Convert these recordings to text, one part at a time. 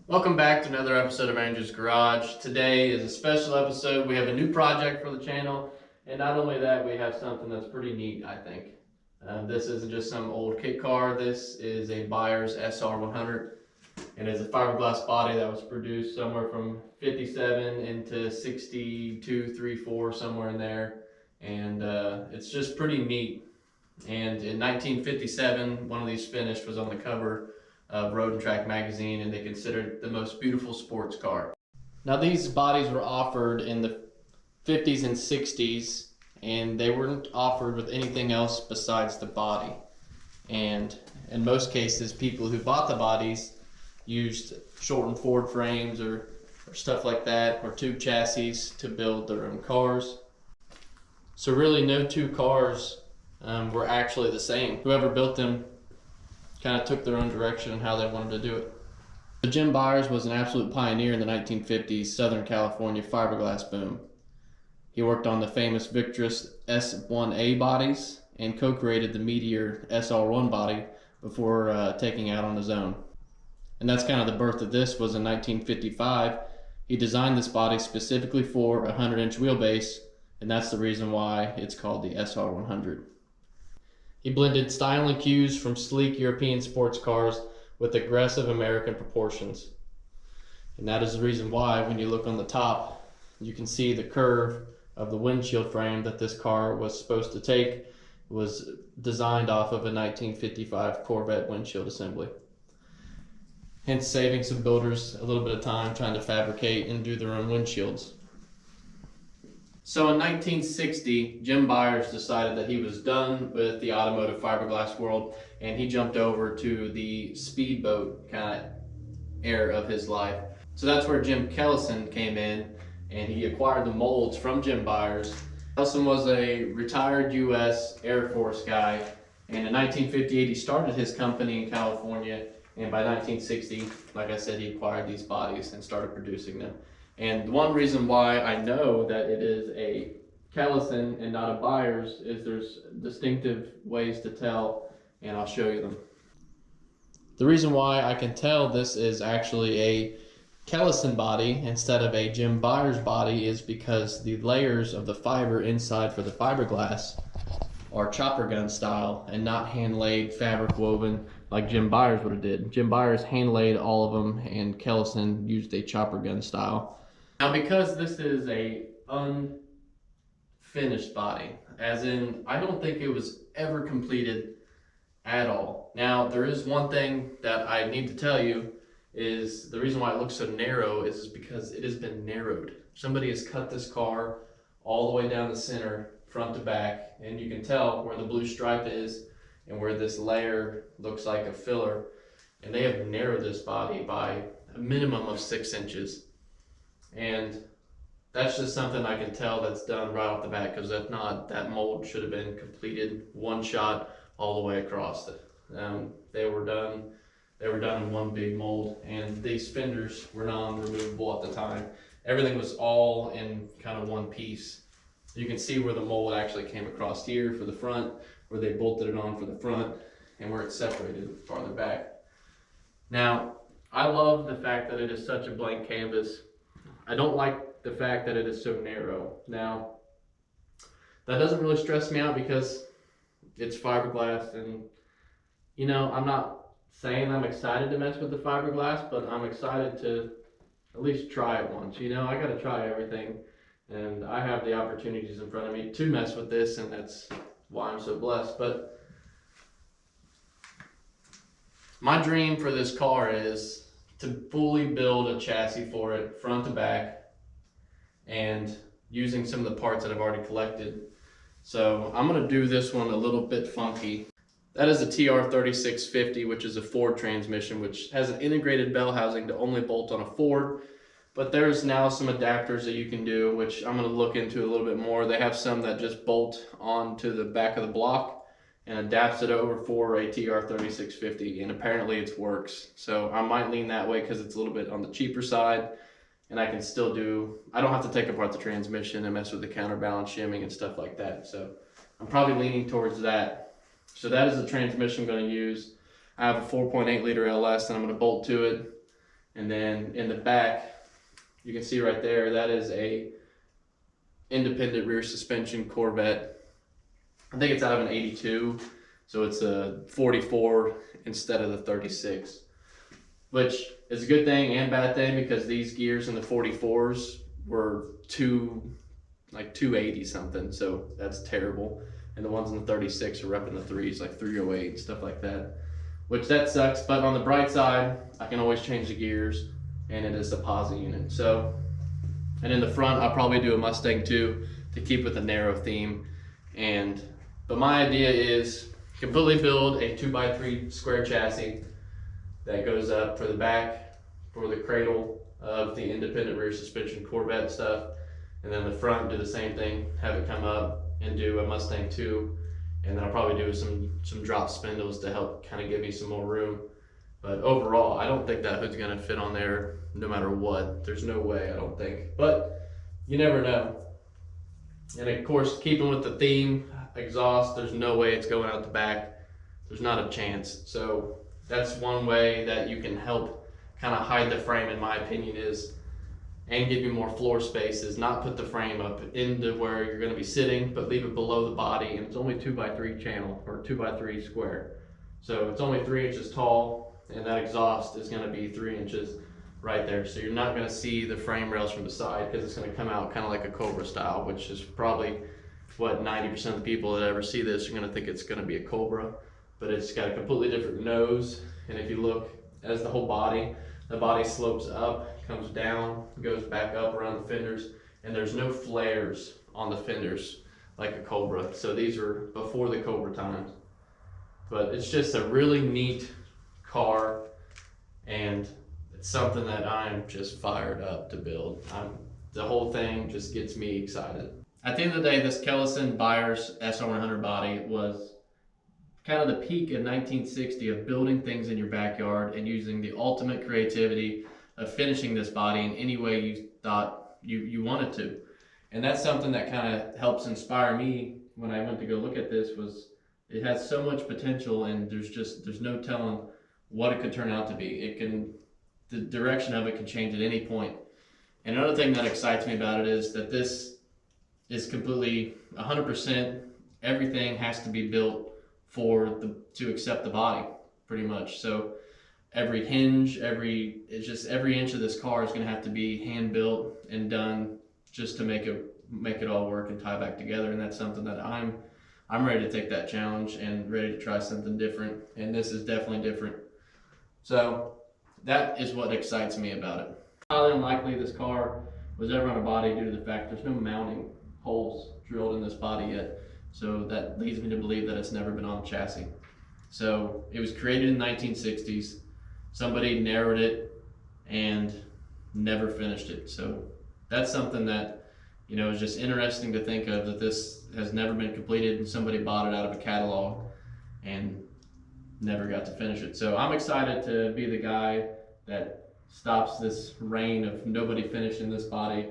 Welcome back to another episode of Andrew's Garage. Today is a special episode. We have a new project for the channel, and not only that, we have something that's pretty neat, I think. This isn't just some old kit car. This is a Byers SR100, and it's a fiberglass body that was produced somewhere from 57 into 62, 3, 4, somewhere in there, and it's just pretty neat. And in 1957, one of these finished was on the cover of Road and Track magazine, and they considered it the most beautiful sports car. Now, these bodies were offered in the 50s and 60s, and they weren't offered with anything else besides the body. And in most cases, people who bought the bodies used shortened Ford frames or stuff like that, or tube chassis to build their own cars. So really, no two cars were actually the same. Whoever built them kind of took their own direction in how they wanted to do it. So Jim Byers was an absolute pioneer in the 1950s Southern California fiberglass boom. He worked on the famous Victress S1A bodies and co-created the Meteor SR1 body before taking out on his own. And that's kind of the birth of this. Was in 1955. He designed this body specifically for a 100-inch wheelbase, and that's the reason why it's called the SR100. He blended styling cues from sleek European sports cars with aggressive American proportions. And that is the reason why, when you look on the top, you can see the curve of the windshield frame that this car was supposed to take was designed off of a 1955 Corvette windshield assembly. Hence saving some builders a little bit of time trying to fabricate and do their own windshields. So in 1960, Jim Byers decided that he was done with the automotive fiberglass world, and he jumped over to the speedboat kind of era of his life. So that's where Jim Kelson came in, and he acquired the molds from Jim Byers. Kelson was a retired U.S. Air Force guy, and in 1958 he started his company in California, and by 1960, like I said, he acquired these bodies and started producing them. And one reason why I know that it is a Kelson and not a Byers is there's distinctive ways to tell, and I'll show you them. The reason why I can tell this is actually a Kelson body instead of a Jim Byers body is because the layers of the fiber inside for the fiberglass are chopper gun style and not hand laid fabric woven like Jim Byers would have did. Jim Byers hand laid all of them, and Kelson used a chopper gun style. Now, because this is a unfinished body, as in I don't think it was ever completed at all. Now, there is one thing that I need to tell you is the reason why it looks so narrow is because it has been narrowed. Somebody has cut this car all the way down the center, front to back, and you can tell where the blue stripe is and where this layer looks like a filler, and they have narrowed this body by a minimum of 6 inches. And that's just something I can tell that's done right off the bat, because if not, that mold should have been completed one shot all the way across it. They were done in one big mold, and these fenders were non-removable at the time. Everything was all in kind of one piece. You can see where the mold actually came across here for the front, where they bolted it on for the front, and where it's separated farther back. Now, I love the fact that it is such a blank canvas. I don't like the fact that it is so narrow. Now, that doesn't really stress me out because it's fiberglass, and you know, I'm not saying I'm excited to mess with the fiberglass, but I'm excited to at least try it once. You know, I got to try everything, and I have the opportunities in front of me to mess with this, and that's why I'm so blessed. But my dream for this car is to fully build a chassis for it, front to back, and using some of the parts that I've already collected. So I'm gonna do this one a little bit funky. That is a TR3650, which is a Ford transmission, which has an integrated bell housing to only bolt on a Ford. But there's now some adapters that you can do, which I'm gonna look into a little bit more. They have some that just bolt onto the back of the block and adapts it over for a TR3650, and apparently it works. So I might lean that way because it's a little bit on the cheaper side, and I can still I don't have to take apart the transmission and mess with the counterbalance shimming and stuff like that. So I'm probably leaning towards that. So that is the transmission I'm going to use. I have a 4.8 liter LS, and I'm going to bolt to it, And then in the back, you can see right there, that is a independent rear suspension Corvette. I think it's out of an 82, so it's a 44 instead of the 36, which is a good thing and bad thing because these gears in the 44s were 280 something, so that's terrible. And the ones in the 36 are up in the threes, like 308 and stuff like that, which that sucks. But on the bright side, I can always change the gears, and it is a posi unit. So, and in the front, I'll probably do a Mustang too to keep with a narrow theme. But my idea is completely build a 2x3 square chassis that goes up for the back, for the cradle of the independent rear suspension Corvette stuff, and then the front do the same thing, have it come up and do a Mustang 2, and then I'll probably do some drop spindles to help kind of give me some more room. But overall, I don't think that hood's gonna fit on there no matter what. There's no way, I don't think, but you never know. And of course, keeping with the theme, exhaust, there's no way it's going out the back. There's not a chance. So that's one way that you can help kind of hide the frame, in my opinion, and give you more floor space, is not put the frame up into where you're going to be sitting, but leave it below the body. And it's only 2x3 channel, or 2x3 square. So it's only 3 inches tall, and that exhaust is going to be 3 inches right there. So you're not going to see the frame rails from the side because it's going to come out kind of like a Cobra style, which is probably what 90% of the people that ever see this are going to think it's going to be a Cobra. But it's got a completely different nose, and if you look as the whole body, the body slopes up, comes down, goes back up around the fenders, and there's no flares on the fenders like a Cobra. So these are before the Cobra times. But it's just a really neat car, and it's something that I'm just fired up to build. The whole thing just gets me excited. At the end of the day, this Kelson-Byers SR100 body was kind of the peak in 1960 of building things in your backyard and using the ultimate creativity of finishing this body in any way you thought you wanted to. And that's something that kind of helps inspire me when I went to go look at this. Was it has so much potential, and there's no telling what it could turn out to be. The direction of it can change at any point. And another thing that excites me about it is that this is completely 100%, everything has to be built to accept the body, pretty much. So every hinge, every inch of this car is going to have to be hand built and done just to make it all work and tie back together. And that's something that I'm ready to take that challenge and ready to try something different. And this is definitely different. So that is what excites me about it. Highly unlikely this car was ever on a body due to the fact there's no mounting holes drilled in this body yet. So that leads me to believe that it's never been on a chassis. So it was created in the 1960s. Somebody narrowed it and never finished it. So that's something that, is just interesting to think of, that this has never been completed and somebody bought it out of a catalog and never got to finish it. So I'm excited to be the guy that stops this reign of nobody finishing this body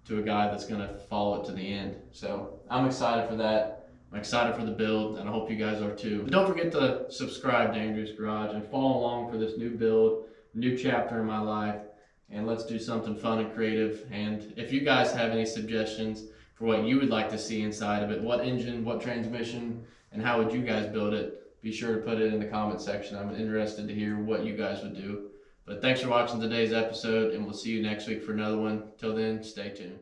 to a guy that's going to follow it to the end. So I'm excited for that. I'm excited for the build, and I hope you guys are too. But don't forget to subscribe to Andrew's Garage and follow along for this new build, new chapter in my life, and let's do something fun and creative. And if you guys have any suggestions for what you would like to see inside of it, what engine, what transmission, and how would you guys build it, be sure to put it in the comment section. I'm interested to hear what you guys would do. But thanks for watching today's episode, and we'll see you next week for another one. Till then, stay tuned.